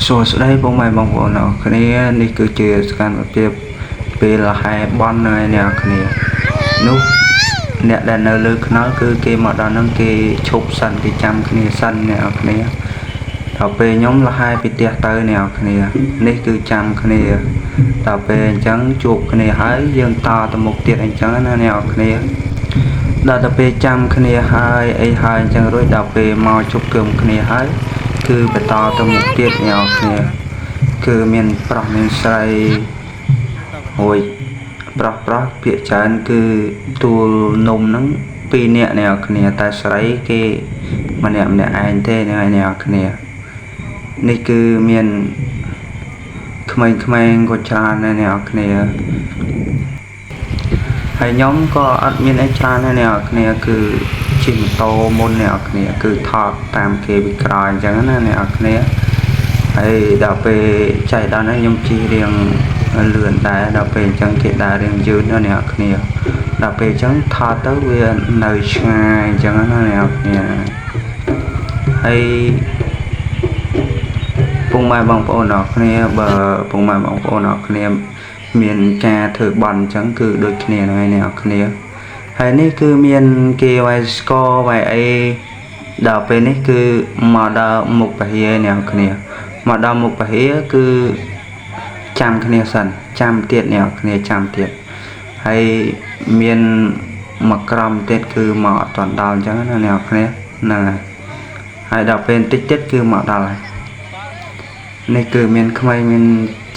សួស្តីបងប្អូនអ្នកគ្នានេះគឺជាសកម្មភាពពេលលហែបន់នៅអ្នកគ្នានោះអ្នកដែលនៅលើខ្នល់គឺគេមកដល់នឹងគេឈប់សិនគេចាំគ្នាសិនអ្នកគ្នាដល់ពេលខ្ញុំលហែពីផ្ទះទៅអ្នកគ្នានេះគឺចាំគ្នាដល់ពេលអញ្ចឹងជួបគ្នាហើយយើងតទៅមុខទៀតអញ្ចឹងណាអ្នកគ្នាដល់ទៅពេលចាំគ្នាហើយអីហើយអញ្ចឹងរួចដល់ពេលមកជប់គឹមគ្នាហើយគឺបន្តទៅមុខទៀតអ្នកគ្នាគឺមានប្រុសមានស្រីហើយប្រុសភាគច្រើនគឺទួលនំហ្នឹង2នាក់អ្នកគ្នាតែស្រីគេម្នាក់ឯងទេអ្នកគ្នានេះគឺមានក្មេងៗក៏ច្រើនដែរអ្នកគ្នាហើយខ្ញុំក៏អត់មានអីច្រើនដែរអ្នកគ្នាគឺជិះម៉ូតូមុនអ្នកគ្នាគឺថតតាមគេពីក្រោយអញ្ចឹងណាអ្នកគ្នាហើយដល់ពេលចៃដល់ហ្នឹងខ្ញុំជិះរៀងលឿនដែរដល់ពេលអញ្ចឹងគេដើររៀងយឺតណាអ្នកគ្នាដល់ពេលអញ្ចឹងថតទៅវានៅឆ្ងាយអញ្ចឹងណាអ្នកគ្នាហើយពុកម៉ែបងប្អូនអ្នកគ្នាបើពុកម៉ែបងប្អូនអ្នកគ្នាមានការធ្វើបន់អញ្ចឹងគឺដូចគ្នាហ្នឹងឯងអ្នកគ្នាហើយនេះគឺមានគេវាយស្គរវាយអីដល់ពេលនេះគឺមកដល់មុខពហិយអ្នកគ្នាមកដល់មុខពហិយគឺចាំគ្នាសិនចាំទៀតអ្នកគ្នាចាំទៀតហើយមានមកក្រំទៀតគឺមកអត់ទាន់ដល់អញ្ចឹងណាអ្នកគ្នាហ្នឹងហើយដល់ពេលតិចទៀតគឺមកដល់ហើយនេះគឺមានក្មេងមាន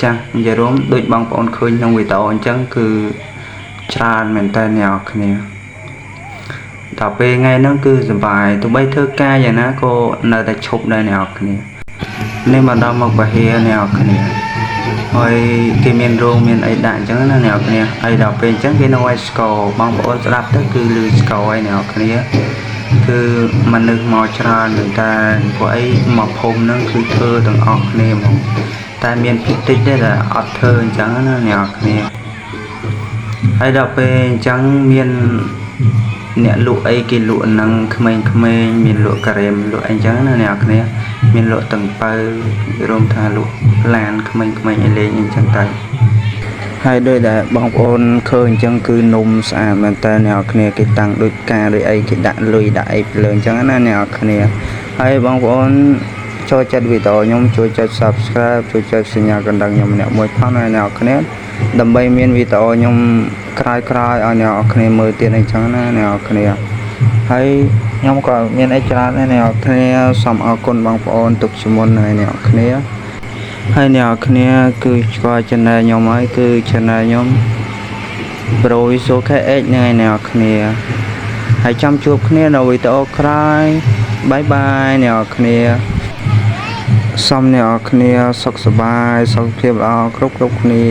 ចាស់និយាយរួមដូចបងប្អូនឃើញក្នុងវីដេអូអញ្ចឹងគឺច្រើនមែនតើអ្នកគ្នាដល់ពេលថ្ងៃហ្នឹងគឺសប្បាយទោះបីធ្វើការយ៉ាងណាក៏នៅតែឈប់ដែរអ្នកគ្នានេះមកដល់មកបរិយាអ្នកគ្នាហើយគេមានរោងមានអីដាក់អញ្ចឹងណាអ្នកគ្នាហើយដល់ពេលអញ្ចឹងគេនៅឲ្យស្គរបងប្អូនស្ដាប់ទៅគឺឮស្គរហើយអ្នកគ្នាគឺមនុស្សមកច្រើនមែនតើពួកអីមកភូមិហ្នឹងគឺធ្វើទាំងអស់គ្នាហ្មងតែមានតិចទេដែលអត់ធ្វើអញ្ចឹងណាអ្នកគ្នាហើយដល់ពេលអញ្ចឹងមានអ្នកលក់អីគេលក់នឹងក្មេងៗមានលក់ការ៉េមលក់អីចឹងណាអ្នកគ្នាមានលក់ទាំងបើរួមថាលក់ឡានក្មេងៗឲ្យលេងអីចឹងទៅហើយដោយដែលបងប្អូនឃើញអញ្ចឹងគឺនំស្អាតមែនតើអ្នកគ្នាគេតាំងដូចការដូចអីគេដាក់លុយដាក់អីភ្លើងអញ្ចឹងណាអ្នកគ្នាហើយបងប្អូនចូលចិត្តវីដេអូខ្ញុំជួយចុច Subscribe ជួយចុចសញ្ញាកណ្ដឹងខ្ញុំម្នាក់មួយផងណាអ្នកគ្នាដើម្បីមានវីដេអូខ្ញុំក្រោយៗឲ្យអ្នកគ្នាមើលទៀតអីចឹងណាអ្នកគ្នាហើយខ្ញុំក៏មានអីច្រើនដែរអ្នកគ្នាសូមអរគុណបងប្អូនទុកជាមុនហើយអ្នកគ្នាហើយអ្នកគ្នាគឺស្គាល់ channel ខ្ញុំហើយគឺ channel ខ្ញុំ Pro Visual KX ហ្នឹងហើយអ្នកគ្នាហើយចាំជួបគ្នានៅវីដេអូក្រោយបាយបាយអ្នកគ្នាសូមអ្នកគ្នាសុខសប្បាយសុខភាពល្អគ្រប់គ្នា